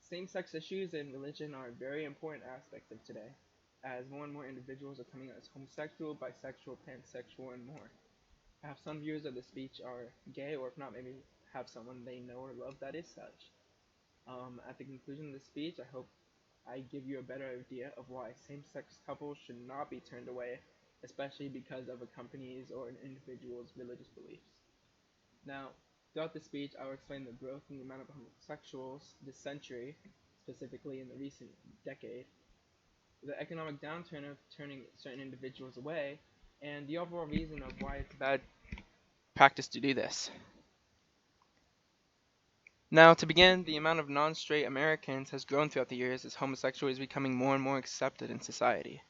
Same-sex issues and religion are very important aspects of today, as more and more individuals are coming out as homosexual, bisexual, pansexual, and more. Perhaps some viewers of the speech are gay, or if not, maybe have someone they know or love that is such. At the conclusion of the speech, I hope I give you a better idea of why same-sex couples should not be turned away, especially because of a company's or an individual's religious beliefs. Now, throughout the speech, I will explain the growth in the amount of homosexuals this century, specifically in the recent decade, the economic downturn of turning certain individuals away, and the overall reason of why it's a bad practice to do this. Now, to begin, the amount of non-straight Americans has grown throughout the years as homosexuality is becoming more and more accepted in society.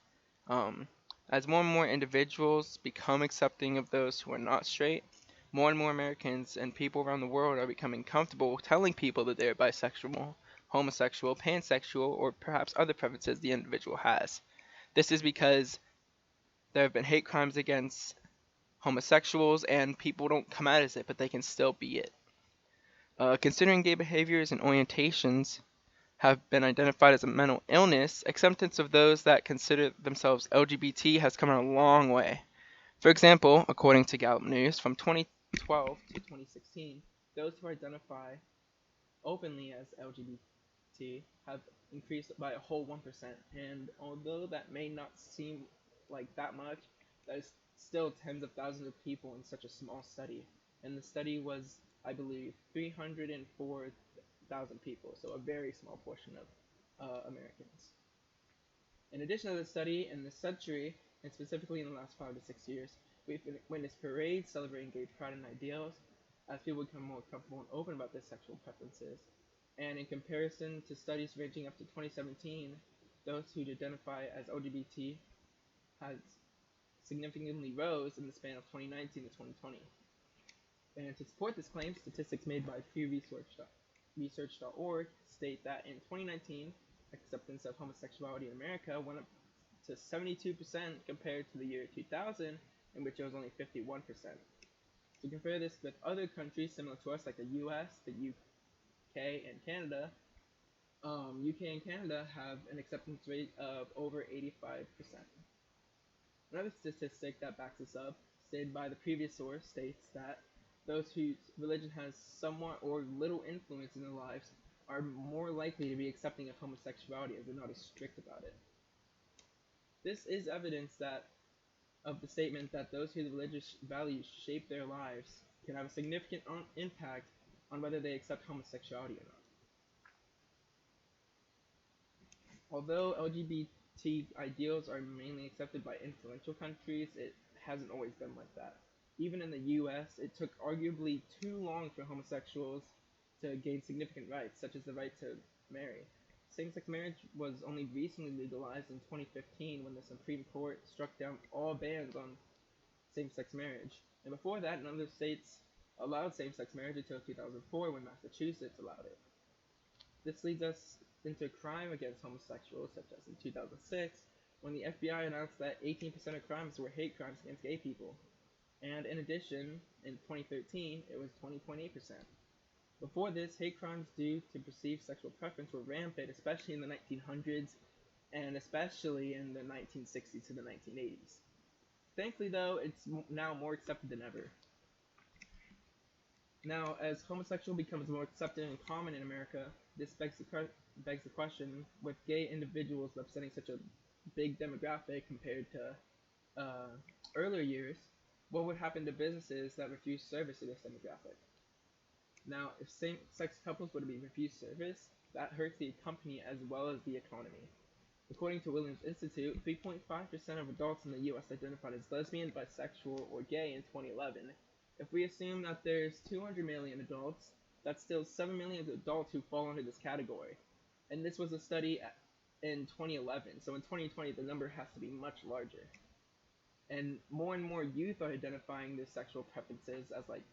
Um, as more and more individuals become accepting of those who are not straight, more and more Americans and people around the world are becoming comfortable telling people that they are bisexual, homosexual, pansexual, or perhaps other preferences the individual has. This is because there have been hate crimes against homosexuals and people don't come out as it, but they can still be it. Considering gay behaviors and orientations have been identified as a mental illness, acceptance of those that consider themselves LGBT has come a long way. For example, according to Gallup News, from 2012 to 2016, those who identify openly as LGBT have increased by a whole 1%. And although that may not seem like that much, that is still tens of thousands of people in such a small study. And the study was, I believe, 304,000 people, so a very small portion of Americans. In addition to the study, in this century, and specifically in the last 5 to 6 years, we've witnessed parades celebrating gay pride and ideals as people become more comfortable and open about their sexual preferences. And in comparison to studies ranging up to 2017, those who identify as LGBT has significantly rose in the span of 2019 to 2020. And to support this claim, statistics made by PewResearch.org state that in 2019, acceptance of homosexuality in America went up to 72% compared to the year 2000, in which it was only 51%. To compare this with other countries similar to us, like the US, the UK, and Canada, UK and Canada have an acceptance rate of over 85%. Another statistic that backs this up, stated by the previous source, states that those whose religion has somewhat or little influence in their lives are more likely to be accepting of homosexuality as they're not as strict about it. This is evidence that of the statement that those whose religious values shape their lives can have a significant impact on whether they accept homosexuality or not. Although LGBT ideals are mainly accepted by influential countries, it hasn't always been like that. Even in the US, it took arguably too long for homosexuals to gain significant rights, such as the right to marry. Same-sex marriage was only recently legalized in 2015 when the Supreme Court struck down all bans on same-sex marriage. And before that, none of the states allowed same-sex marriage until 2004 when Massachusetts allowed it. This leads us into crime against homosexuals, such as in 2006, when the FBI announced that 18% of crimes were hate crimes against gay people. And in addition, in 2013, it was 20.8%. Before this, hate crimes due to perceived sexual preference were rampant, especially in the 1900s and especially in the 1960s to the 1980s. Thankfully, though, it's now more accepted than ever. Now, as homosexual becomes more accepted and common in America, this begs the question, with gay individuals representing such a big demographic compared to earlier years, what would happen to businesses that refuse service to this demographic? Now, if same-sex couples were to be refused service, that hurts the company as well as the economy. According to Williams Institute, 3.5% of adults in the US identified as lesbian, bisexual, or gay in 2011. If we assume that there's 200 million adults, that's still 7 million adults who fall under this category. And this was a study in 2011, so in 2020 the number has to be much larger. And more youth are identifying their sexual preferences as, like,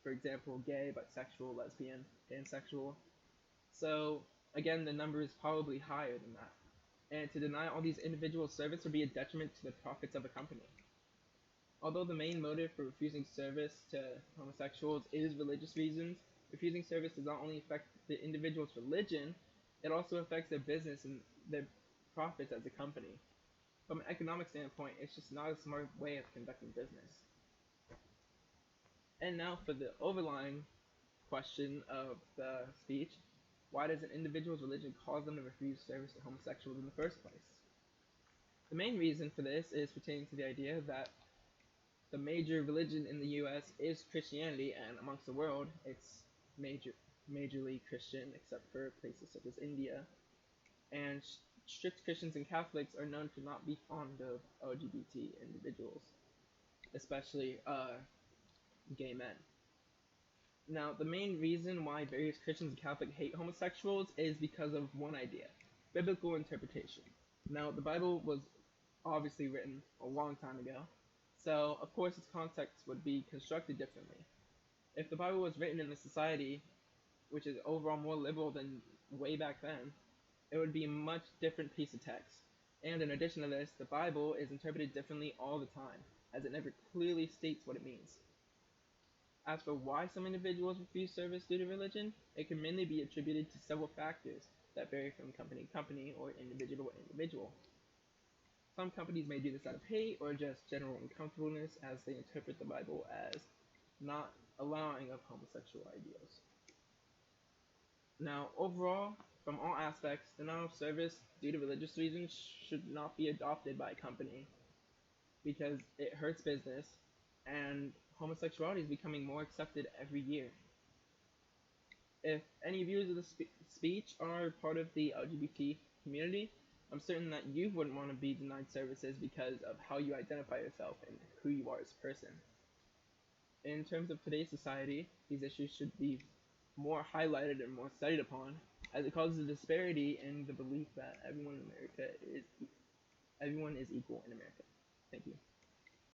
for example, gay, bisexual, lesbian, pansexual. So again, the number is probably higher than that. And to deny all these individual service would be a detriment to the profits of a company. Although the main motive for refusing service to homosexuals is religious reasons, refusing service does not only affect the individual's religion, It also affects their business and their profits as a company. From an economic standpoint, it's just not a smart way of conducting business. And now for the overlying question of the speech, why does an individual's religion cause them to refuse service to homosexuals in the first place? The main reason for this is pertaining to the idea that the major religion in the US is Christianity, and amongst the world, it's majorly Christian, except for places such as India. And strict Christians and Catholics are known to not be fond of LGBT individuals, especially gay men. Now, the main reason why various Christians and Catholics hate homosexuals is because of one idea: biblical interpretation. Now, the Bible was obviously written a long time ago, so of course its context would be constructed differently. If the Bible was written in a society which is overall more liberal than way back then, it would be a much different piece of text. And in addition to this, the Bible is interpreted differently all the time, as it never clearly states what it means. As for why some individuals refuse service due to religion, it can mainly be attributed to several factors that vary from company to company or individual to individual. Some companies may do this out of hate or just general uncomfortableness as they interpret the Bible as not allowing of homosexual ideals. Now, overall, from all aspects, denial of service due to religious reasons should not be adopted by a company because it hurts business, and homosexuality is becoming more accepted every year. If any viewers of the speech are part of the LGBT community, I'm certain that you wouldn't want to be denied services because of how you identify yourself and who you are as a person. In terms of today's society, these issues should be more highlighted and more studied upon, as it causes a disparity in the belief that everyone is equal in America. Thank you.